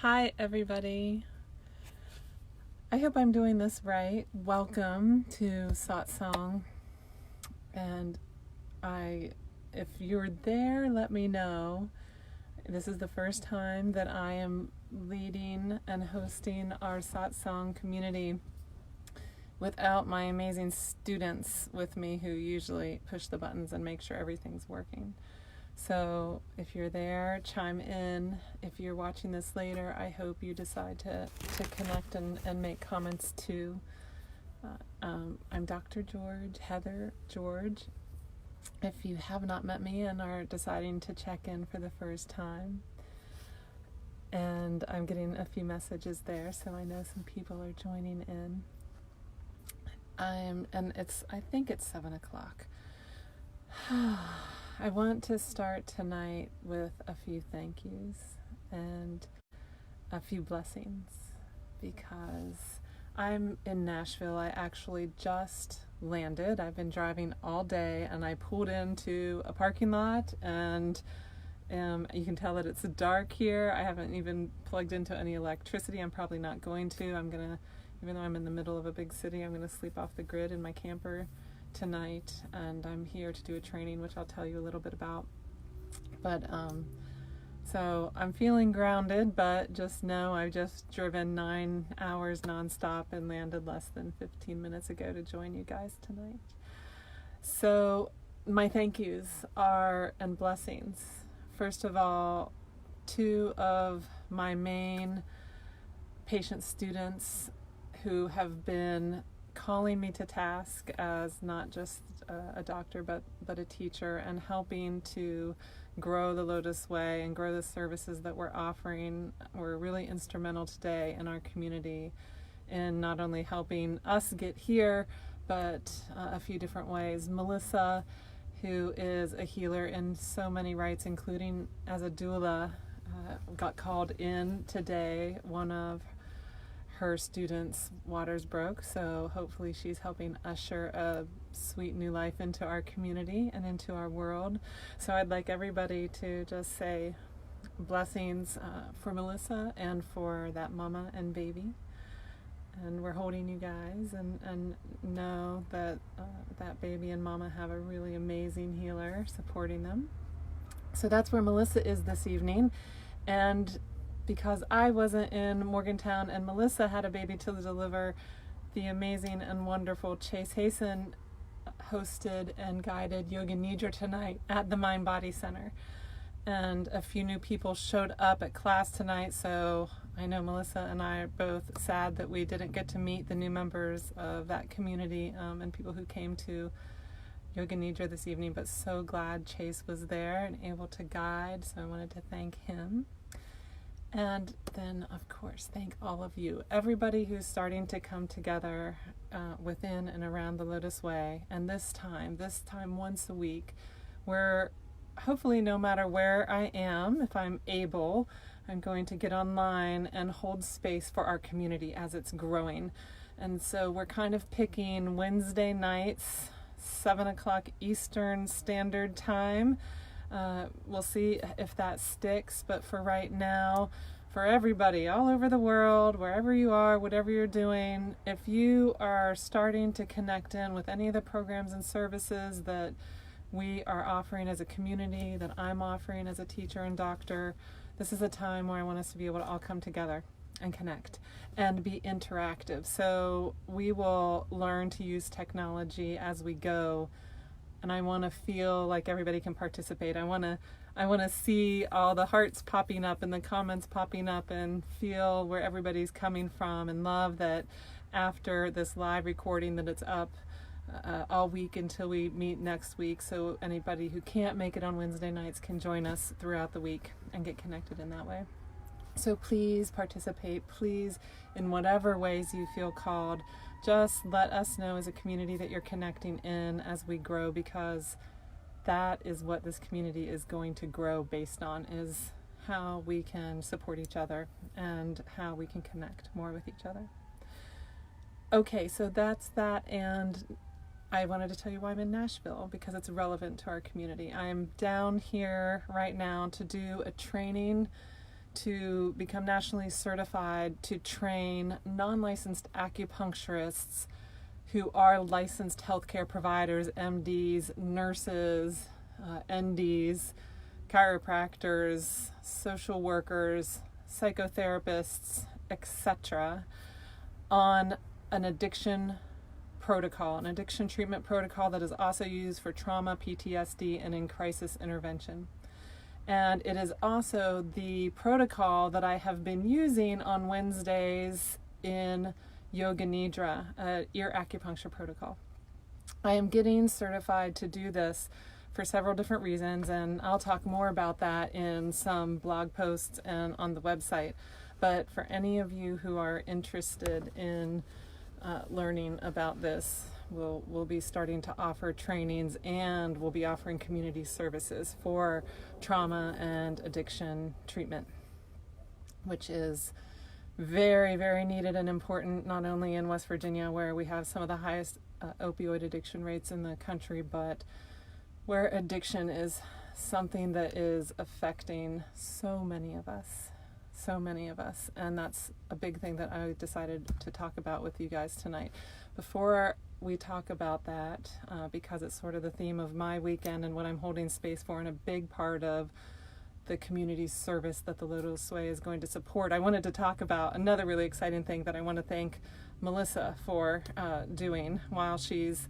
Hi everybody. I hope I'm doing this right. Welcome to Satsang. And if you're there, let me know. This is the first time that I am leading and hosting our Satsang community without my amazing students with me who usually push the buttons and make sure everything's working. So if you're there, chime in. If you're watching this later, I hope you decide to connect and make comments too. I'm Dr. George, Heather George. If you have not met me and are deciding to check in for the first time, and I'm getting a few messages there, so I know some people are joining in. I think it's 7 o'clock. I want to start tonight with a few thank yous and a few blessings because I'm in Nashville. I actually just landed. I've been driving all day and I pulled into a parking lot and you can tell that it's dark here. I haven't even plugged into any electricity. I'm probably not going to. Even though I'm in the middle of a big city, I'm going to sleep off the grid in my camper tonight, and I'm here to do a training which I'll tell you a little bit about. But so I'm feeling grounded, but just know I've just driven 9 hours nonstop and landed less than 15 minutes ago to join you guys tonight. So my thank yous are and blessings. First of all, 2 of my main patient students who have been calling me to task as not just a doctor but a teacher, and helping to grow the Lotus Way and grow the services that we're offering. We're really instrumental today in our community in not only helping us get here, but a few different ways. Melissa, who is a healer in so many rights, including as a doula, got called in today. One of her students' waters broke, so hopefully she's helping usher a sweet new life into our community and into our world. So I'd like everybody to just say blessings for Melissa and for that mama and baby. And we're holding you guys, and know that that baby and mama have a really amazing healer supporting them. So that's where Melissa is this evening. And because I wasn't in Morgantown and Melissa had a baby to deliver, the amazing and wonderful Chase Hasten hosted and guided Yoga Nidra tonight at the Mind Body Center. And a few new people showed up at class tonight, so I know Melissa and I are both sad that we didn't get to meet the new members of that community and people who came to Yoga Nidra this evening, but so glad Chase was there and able to guide, so I wanted to thank him. And then, of course, thank all of you, everybody who's starting to come together within and around the Lotus Way. And this time once a week, where hopefully no matter where I am, if I'm able, I'm going to get online and hold space for our community as it's growing. And so we're kind of picking Wednesday nights, 7 o'clock Eastern Standard Time. We'll see if that sticks, but for right now, for everybody all over the world, wherever you are, whatever you're doing, if you are starting to connect in with any of the programs and services that we are offering as a community, that I'm offering as a teacher and doctor, this is a time where I want us to be able to all come together and connect and be interactive. So we will learn to use technology as we go. And I want to feel like everybody can participate. I want to see all the hearts popping up and the comments popping up and feel where everybody's coming from, and love that after this live recording that it's up all week until we meet next week. So anybody who can't make it on Wednesday nights can join us throughout the week and get connected in that way. So please participate, please, in whatever ways you feel called. Just let us know as a community that you're connecting in as we grow, because that is what this community is going to grow based on, is how we can support each other and how we can connect more with each other. Okay, so that's that, and I wanted to tell you why I'm in Nashville, because it's relevant to our community. I'm down here right now to do a training to become nationally certified to train non-licensed acupuncturists who are licensed healthcare providers, MDs, nurses, NDs, chiropractors, social workers, psychotherapists, etc., on an addiction protocol, an addiction treatment protocol that is also used for trauma, PTSD, and in crisis intervention. And it is also the protocol that I have been using on Wednesdays in Yoga Nidra, ear acupuncture protocol. I am getting certified to do this for several different reasons, and I'll talk more about that in some blog posts and on the website. But for any of you who are interested in learning about this, we'll be starting to offer trainings, and we'll be offering community services for trauma and addiction treatment, which is very, very needed and important, not only in West Virginia, where we have some of the highest opioid addiction rates in the country, but where addiction is something that is affecting so many of us. And that's a big thing that I decided to talk about with you guys tonight. Before we talk about that, because it's sort of the theme of my weekend and what I'm holding space for, and a big part of the community service that the Lotus Way is going to support, I wanted to talk about another really exciting thing that I want to thank Melissa for doing while she's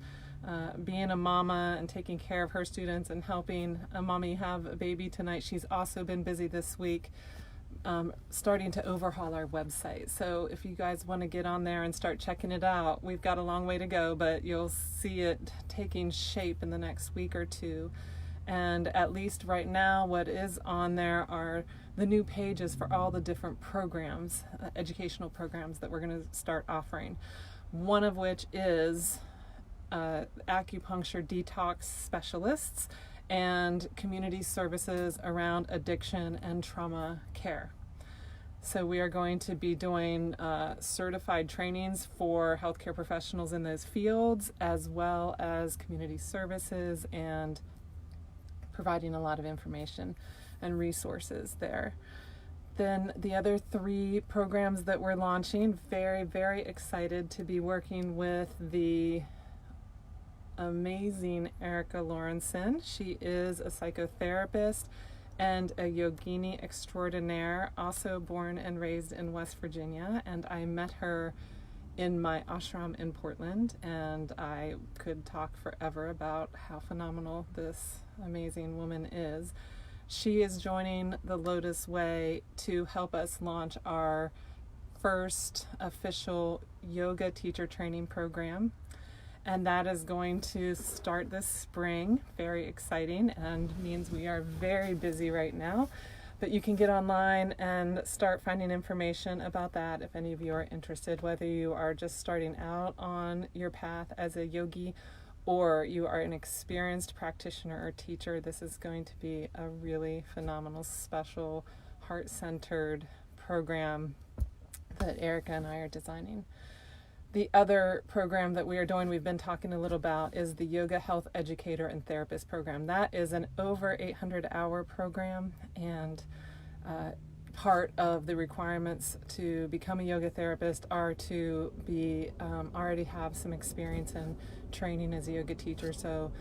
being a mama and taking care of her students and helping a mommy have a baby tonight. She's also been busy this week starting to overhaul our website. So if you guys want to get on there and start checking it out, we've got a long way to go, but you'll see it taking shape in the next week or two. And at least right now, what is on there are the new pages for all the different programs, educational programs that we're going to start offering. One of which is acupuncture detox specialists and community services around addiction and trauma care. So we are going to be doing certified trainings for healthcare professionals in those fields, as well as community services, and providing a lot of information and resources there. Then the other 3 programs that we're launching, very, very excited to be working with the amazing Erica Lawrenson. She is a psychotherapist and a yogini extraordinaire, also born and raised in West Virginia, and I met her in my ashram in Portland, and I could talk forever about how phenomenal this amazing woman is. She is joining the Lotus Way to help us launch our first official yoga teacher training program, and that is going to start this spring. Very exciting, and means we are very busy right now, but you can get online and start finding information about that if any of you are interested, whether you are just starting out on your path as a yogi or you are an experienced practitioner or teacher. This is going to be a really phenomenal, special, heart-centered program that Erica and I are designing. The other program that we are doing, we've been talking a little about, is the Yoga Health Educator and Therapist program. That is an over 800-hour program, and part of the requirements to become a yoga therapist are to be already have some experience in training as a yoga teacher. So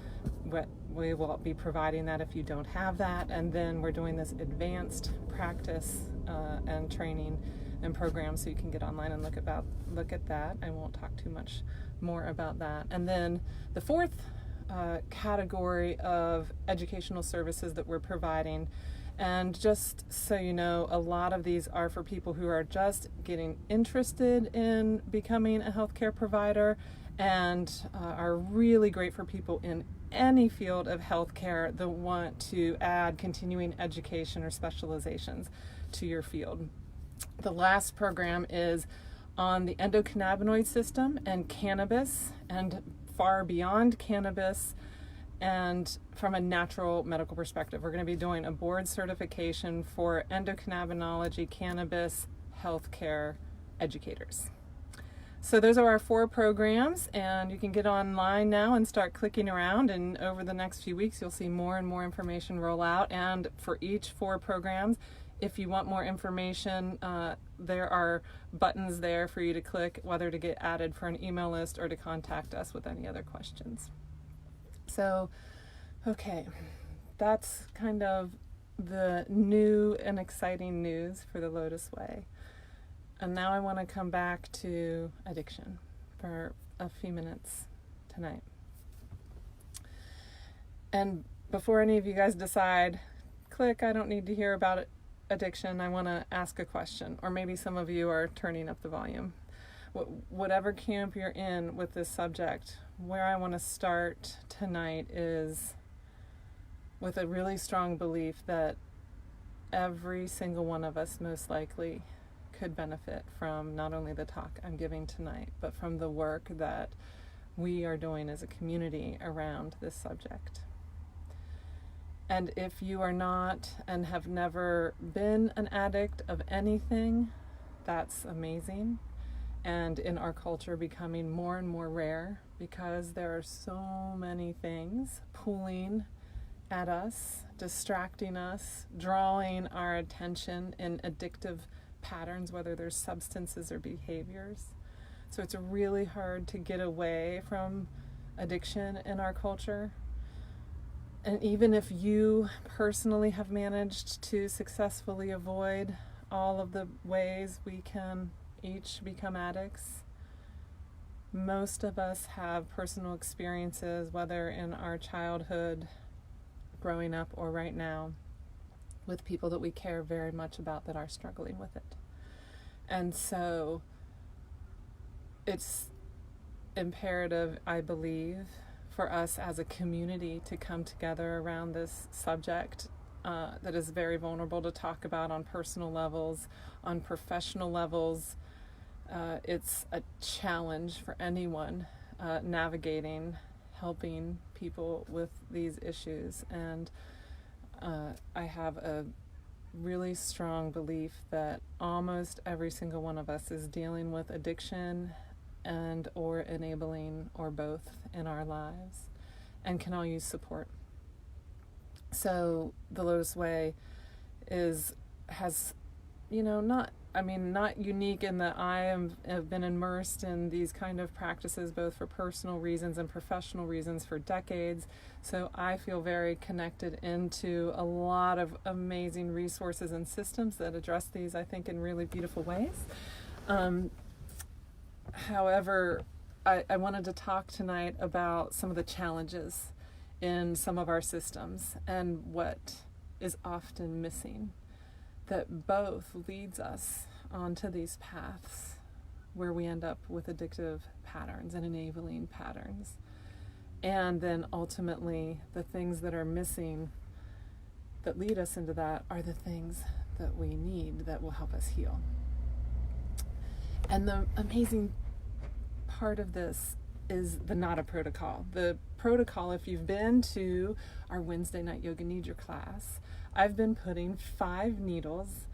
we will be providing that if you don't have that, and then we're doing this advanced practice and training and programs, so you can get online and look at that. I won't talk too much more about that. And then the 4th category of educational services that we're providing, and just so you know, a lot of these are for people who are just getting interested in becoming a healthcare provider, and are really great for people in any field of healthcare that want to add continuing education or specializations to your field. The last program is on the endocannabinoid system and cannabis, and far beyond cannabis, and from a natural medical perspective. We're going to be doing a board certification for endocannabinology cannabis healthcare educators. So those are our 4 programs, and you can get online now and start clicking around, and over the next few weeks you'll see more and more information roll out. And for each 4 programs, If you want more information, there are buttons there for you to click, whether to get added for an email list or to contact us with any other questions. So, okay, that's kind of the new and exciting news for the Lotus Way. And now I want to come back to addiction for a few minutes tonight. And before any of you guys decide, click, I don't need to hear about addiction, I want to ask a question. Or maybe some of you are turning up the volume. Whatever camp you're in with this subject, where I want to start tonight is with a really strong belief that every single one of us most likely could benefit from not only the talk I'm giving tonight, but from the work that we are doing as a community around this subject. And if you are not and have never been an addict of anything, that's amazing. And in our culture becoming more and more rare because there are so many things pulling at us, distracting us, drawing our attention in addictive patterns, whether there's substances or behaviors. So it's really hard to get away from addiction in our culture. And even if you personally have managed to successfully avoid all of the ways we can each become addicts, most of us have personal experiences, whether in our childhood, growing up, or right now, with people that we care very much about that are struggling with it. And so it's imperative, I believe, for us as a community to come together around this subject that is very vulnerable to talk about on personal levels, on professional levels. It's a challenge for anyone navigating, helping people with these issues. And I have a really strong belief that almost every single one of us is dealing with addiction and or enabling or both in our lives and can all use support. So the Lotus Way has not unique in that I have been immersed in these kind of practices both for personal reasons and professional reasons for decades. So I feel very connected into a lot of amazing resources and systems that address these, I think, in really beautiful ways. However, I wanted to talk tonight about some of the challenges in some of our systems and what is often missing, that both leads us onto these paths where we end up with addictive patterns and enabling patterns. And then ultimately, the things that are missing that lead us into that are the things that we need that will help us heal. And the amazing part of this is the NADA protocol. The protocol, if you've been to our Wednesday night yoga nidra class, I've been putting 5 needles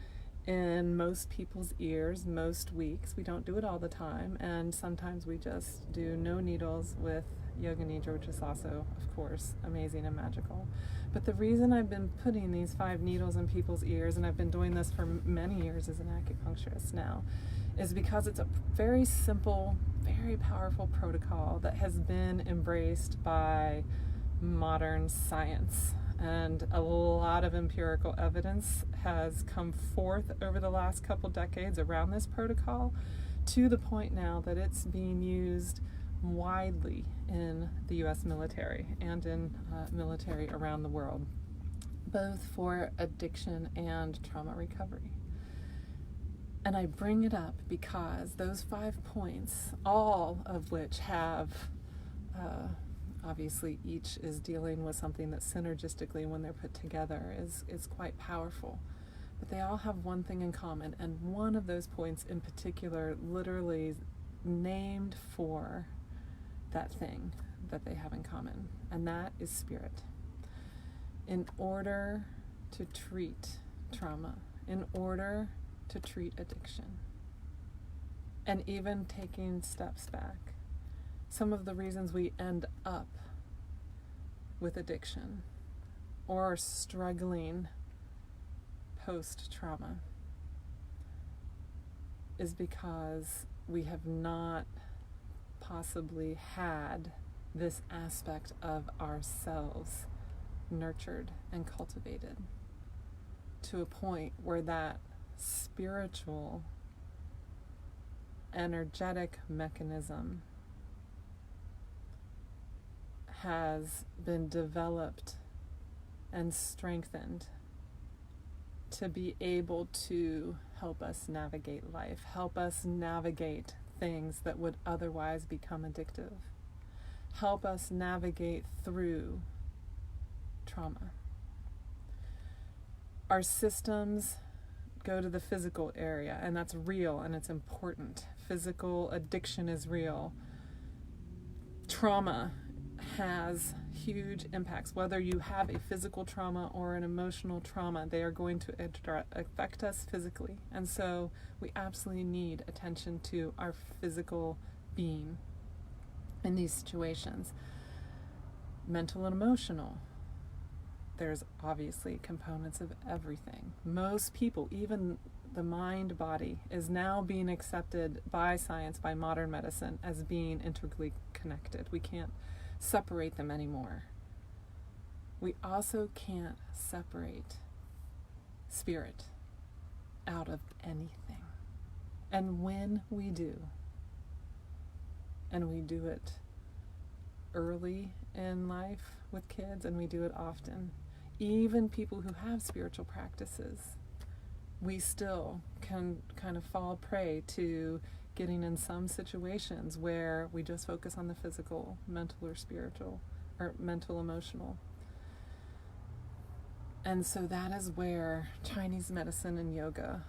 in most people's ears most weeks. We don't do it all the time, and sometimes we just do no needles with yoga nidra, which is also, of course, amazing and magical. But the reason I've been putting these 5 needles in people's ears, and I've been doing this for many years as an acupuncturist now, is because it's a very simple, very powerful protocol that has been embraced by modern science. And a lot of empirical evidence has come forth over the last couple decades around this protocol, to the point now that it's being used widely in the U.S. military and in military around the world, both for addiction and trauma recovery. And I bring it up because those 5 points, all of which have, obviously each is dealing with something that synergistically, when they're put together, is quite powerful. But they all have one thing in common, and one of those points in particular literally named for that thing that they have in common, and that is spirit. In order to treat trauma, in order to treat addiction, and even taking steps back, some of the reasons we end up with addiction or are struggling post-trauma is because we have not possibly had this aspect of ourselves nurtured and cultivated to a point where that spiritual, energetic mechanism has been developed and strengthened to be able to help us navigate life, help us navigate things that would otherwise become addictive, help us navigate through trauma. Our systems go to the physical area, and that's real and it's important. Physical addiction is real. Trauma has huge impacts. Whether you have a physical trauma or an emotional trauma, they are going to affect us physically. And so we absolutely need attention to our physical being in these situations. Mental and emotional. There's obviously components of everything. Most people, even the mind body, is now being accepted by science, by modern medicine, as being integrally connected. We can't separate them anymore. We also can't separate spirit out of anything. And when we do, and we do it early in life with kids, and we do it often, even people who have spiritual practices, we still can kind of fall prey to getting in some situations where we just focus on the physical, mental or spiritual, or mental, emotional. And so that is where Chinese medicine and yoga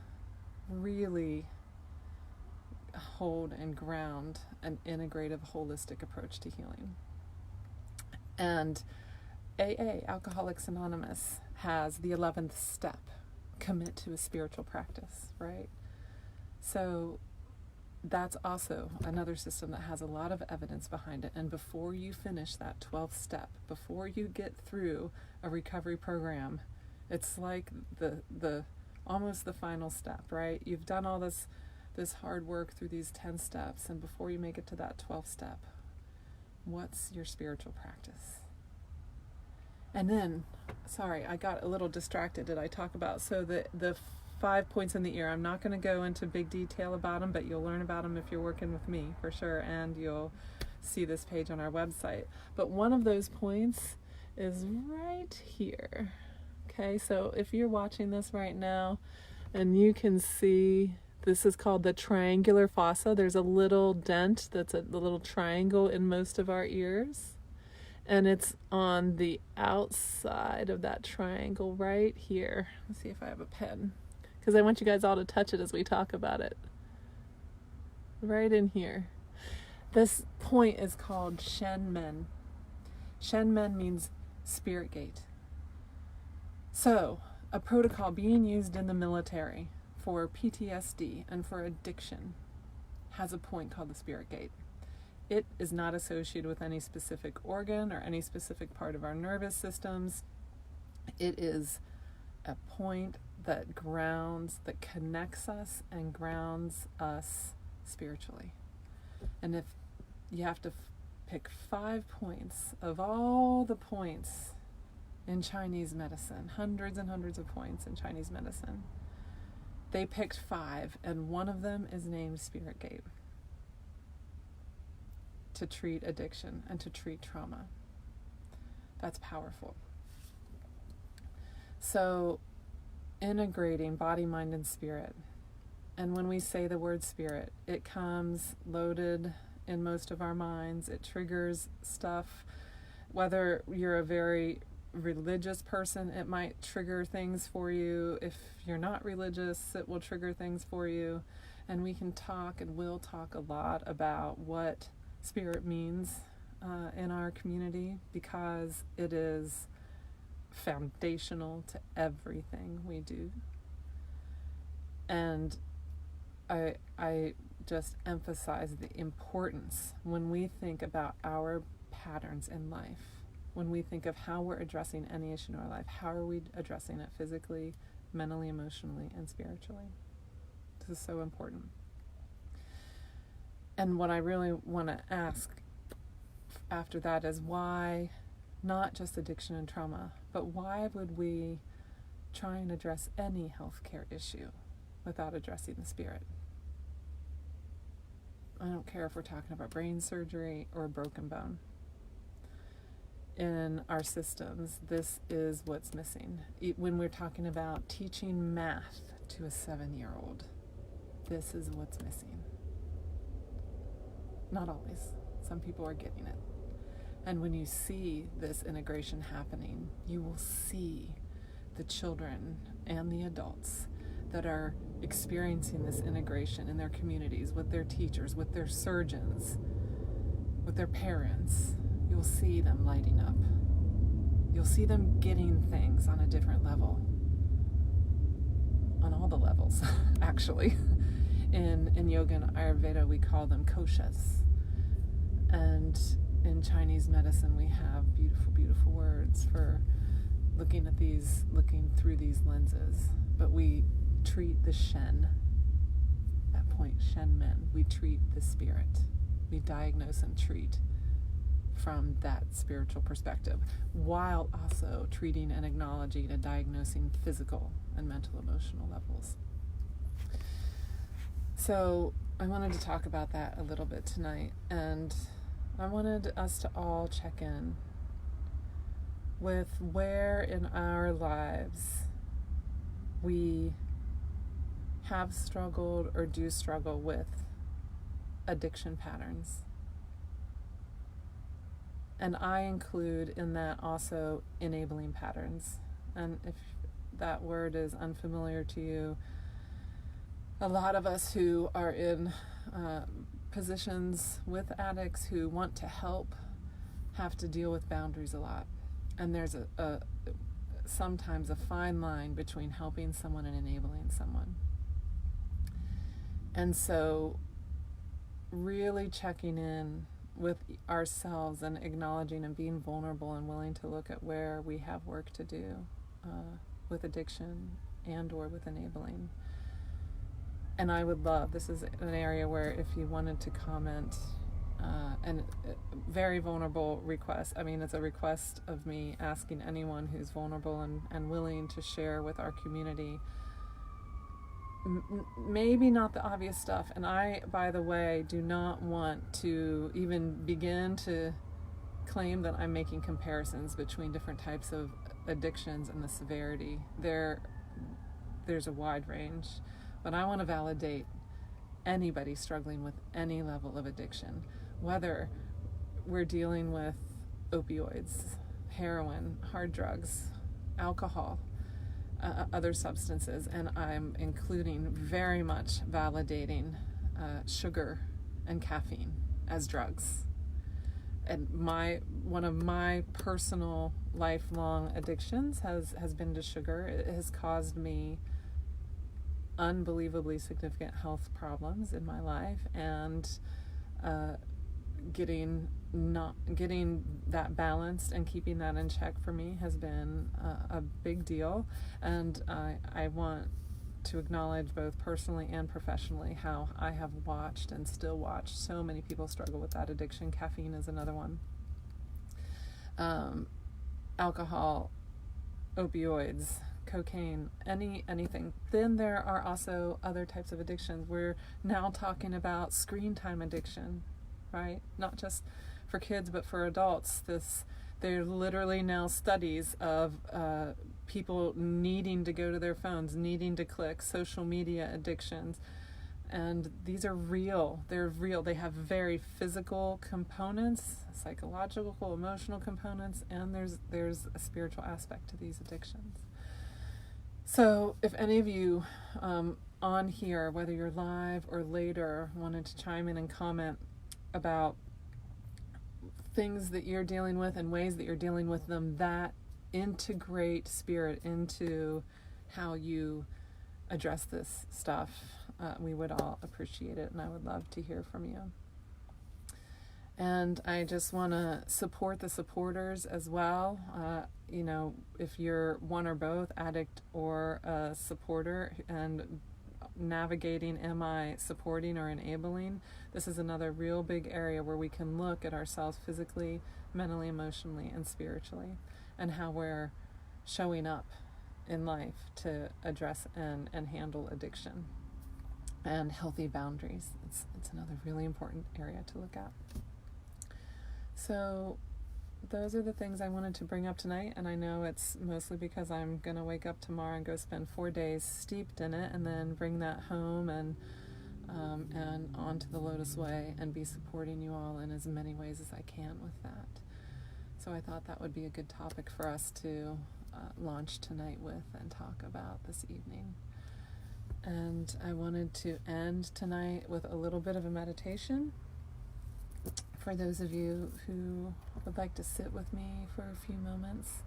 really hold and ground an integrative, holistic approach to healing. And AA, Alcoholics Anonymous, has the 11th step, commit to a spiritual practice, right? So that's also another system that has a lot of evidence behind it. And before you finish that 12th step, before you get through a recovery program, it's like the almost the final step, right? You've done all this hard work through these 10 steps, and before you make it to that 12th step, what's your spiritual practice? And then, sorry, I got a little distracted. Did I talk about, so the 5 points in the ear, I'm not going to go into big detail about them, but you'll learn about them if you're working with me for sure, and you'll see this page on our website. But one of those points is right here. Okay, so if you're watching this right now and you can see, this is called the triangular fossa. There's a little dent that's a little triangle in most of our ears. And it's on the outside of that triangle right here. Let's see if I have a pen, because I want you guys all to touch it as we talk about it. Right in here. This point is called Shen Men. Shen Men means spirit gate. So, a protocol being used in the military for PTSD and for addiction has a point called the spirit gate. It is not associated with any specific organ or any specific part of our nervous systems. It is a point that grounds, that connects us and grounds us spiritually. And if you have to pick 5 points of all the points in Chinese medicine, hundreds and hundreds of points in Chinese medicine, they picked 5, and one of them is named Spirit Gate, to treat addiction and to treat trauma. That's powerful. So, integrating body, mind, and spirit. And when we say the word spirit, it comes loaded in most of our minds. It triggers stuff. Whether you're a very religious person, it might trigger things for you. If you're not religious, it will trigger things for you. And we can talk and will talk a lot about what spirit means in our community, because it is foundational to everything we do. And I just emphasize the importance when we think about our patterns in life, when we think of how we're addressing any issue in our life. How are we addressing it physically, mentally, emotionally, and spiritually. This is so important. And what I really want to ask after that is why, not just addiction and trauma, but why would we try and address any healthcare issue without addressing the spirit? I don't care if we're talking about brain surgery or a broken bone. In our systems, this is what's missing. When we're talking about teaching math to a 7-year-old, this is what's missing. Not always. Some people are getting it. And when you see this integration happening, you will see the children and the adults that are experiencing this integration in their communities, with their teachers, with their surgeons, with their parents. You'll see them lighting up. You'll see them getting things on a different level. On all the levels, actually. In yoga and Ayurveda, we call them koshas. And in Chinese medicine, we have beautiful, beautiful words for looking through these lenses. But we treat the Shen, that point, Shen Men. We treat the spirit. We diagnose and treat from that spiritual perspective, while also treating and acknowledging and diagnosing physical and mental, emotional levels. So I wanted to talk about that a little bit tonight, and I wanted us to all check in with where in our lives we have struggled or do struggle with addiction patterns. And I include in that also enabling patterns. And if that word is unfamiliar to you, a lot of us who are in positions with addicts who want to help have to deal with boundaries a lot. And there's sometimes a fine line between helping someone and enabling someone. And so really checking in with ourselves and acknowledging and being vulnerable and willing to look at where we have work to do with addiction and or with enabling. And I would love, this is an area where if you wanted to comment, and very vulnerable request, I mean, it's a request of me asking anyone who's vulnerable and willing to share with our community, maybe not the obvious stuff. And I, by the way, do not want to even begin to claim that I'm making comparisons between different types of addictions and the severity. There's a wide range. But I want to validate anybody struggling with any level of addiction, whether we're dealing with opioids, heroin, hard drugs, alcohol, other substances, and I'm including very much validating sugar and caffeine as drugs. And one of my personal lifelong addictions has been to sugar. It has caused me unbelievably significant health problems in my life, and getting that balanced and keeping that in check for me has been a big deal. And I want to acknowledge both personally and professionally how I have watched and still watch so many people struggle with that addiction. Caffeine is another one. Alcohol, opioids, cocaine, anything. Then there are also other types of addictions. We're now talking about screen time addiction, right? Not just for kids, but for adults. There are literally now studies of people needing to go to their phones, needing to click, social media addictions. And these are real. They're real. They have very physical components, psychological, emotional components, and there's a spiritual aspect to these addictions. So if any of you on here, whether you're live or later, wanted to chime in and comment about things that you're dealing with and ways that you're dealing with them that integrate spirit into how you address this stuff, we would all appreciate it, and I would love to hear from you. And I just want to support the supporters as well. if you're one or both, addict or a supporter, and navigating, am I supporting or enabling? This is another real big area where we can look at ourselves physically, mentally, emotionally, and spiritually, and how we're showing up in life to address and handle addiction and healthy boundaries. It's another really important area to look at. So those are the things I wanted to bring up tonight, and I know it's mostly because I'm going to wake up tomorrow and go spend 4 days steeped in it, and then bring that home and onto the Lotus Way and be supporting you all in as many ways as I can with that. So I thought that would be a good topic for us to launch tonight with and talk about this evening. And I wanted to end tonight with a little bit of a meditation. For those of you who would like to sit with me for a few moments,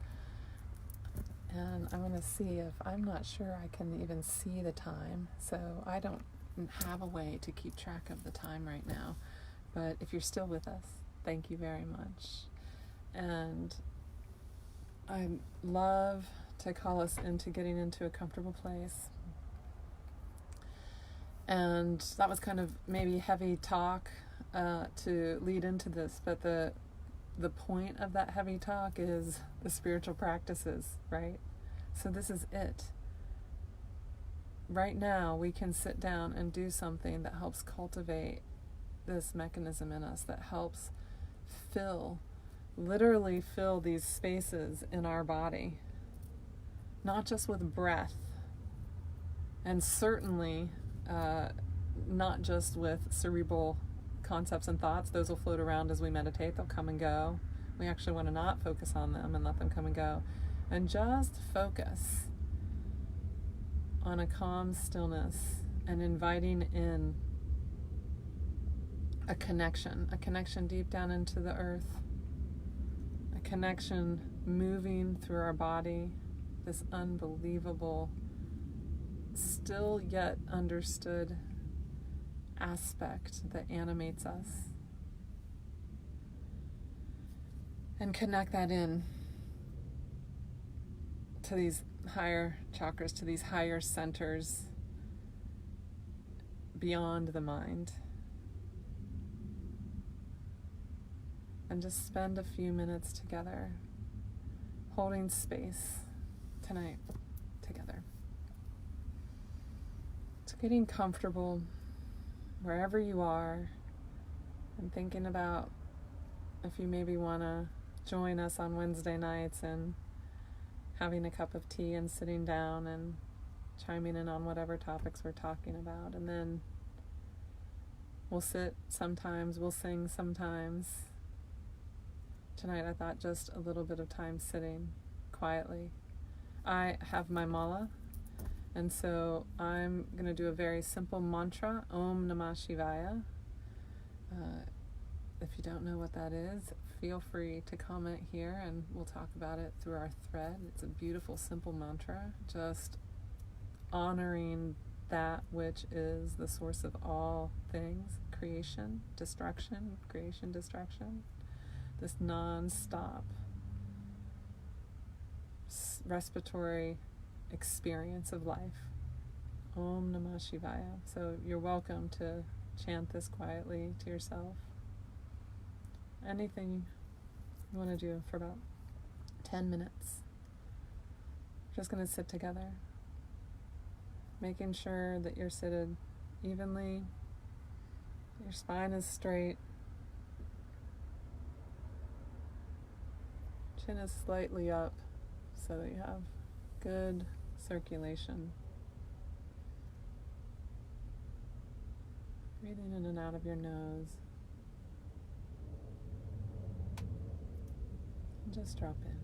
and I want to see if, I'm not sure I can even see the time, so I don't have a way to keep track of the time right now, but if you're still with us, thank you very much. And I love to call us into getting into a comfortable place. And that was kind of maybe heavy talk to lead into this, but the point of that heavy talk is the spiritual practices, right? So this is it. Right now we can sit down and do something that helps cultivate this mechanism in us, that helps literally fill these spaces in our body, not just with breath, and certainly not just with cerebral concepts and thoughts. Those will float around as we meditate. They'll come and go. We actually want to not focus on them and let them come and go, and just focus on a calm stillness and inviting in a connection deep down into the earth, a connection moving through our body, this unbelievable, still yet understood aspect that animates us, and connect that in to these higher chakras, to these higher centers beyond the mind, and just spend a few minutes together holding space tonight together. So getting comfortable wherever you are, and thinking about if you maybe want to join us on Wednesday nights and having a cup of tea and sitting down and chiming in on whatever topics we're talking about. And then we'll sit sometimes, we'll sing sometimes. Tonight I thought just a little bit of time sitting quietly. I have my mala, and so I'm going to do a very simple mantra, Om Namah Shivaya. If you don't know what that is, feel free to comment here and we'll talk about it through our thread. It's a beautiful, simple mantra, just honoring that which is the source of all things, creation, destruction, this non-stop respiratory experience of life. Om Namah Shivaya. So you're welcome to chant this quietly to yourself. Anything you want to do for about 10 minutes. Just going to sit together, making sure that you're seated evenly, your spine is straight, chin is slightly up so that you have good circulation. Breathing in and out of your nose. And just drop in.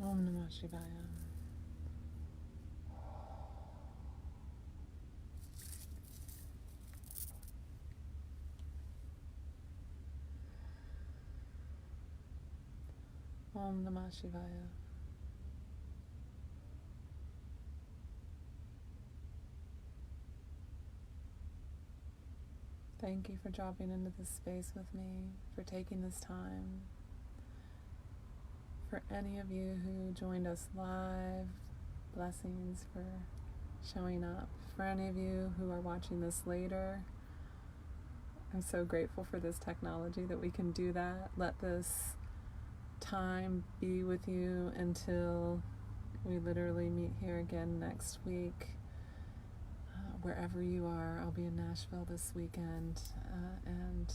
Om Namah Shivaya. Om Namah Shivaya. Thank you for dropping into this space with me, for taking this time. For any of you who joined us live, blessings for showing up. For any of you who are watching this later, I'm so grateful for this technology that we can do that. Let this time be with you until we literally meet here again next week. Wherever you are, I'll be in Nashville this weekend, and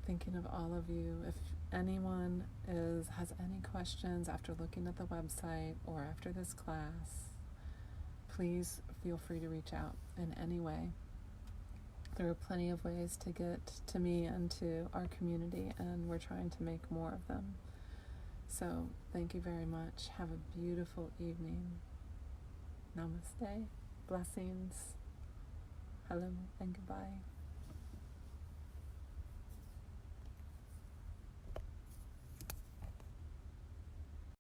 thinking of all of you. If anyone has any questions after looking at the website or after this class, please feel free to reach out in any way. There are plenty of ways to get to me and to our community, and we're trying to make more of them. So thank you very much. Have a beautiful evening. Namaste. Blessings. Hello and goodbye.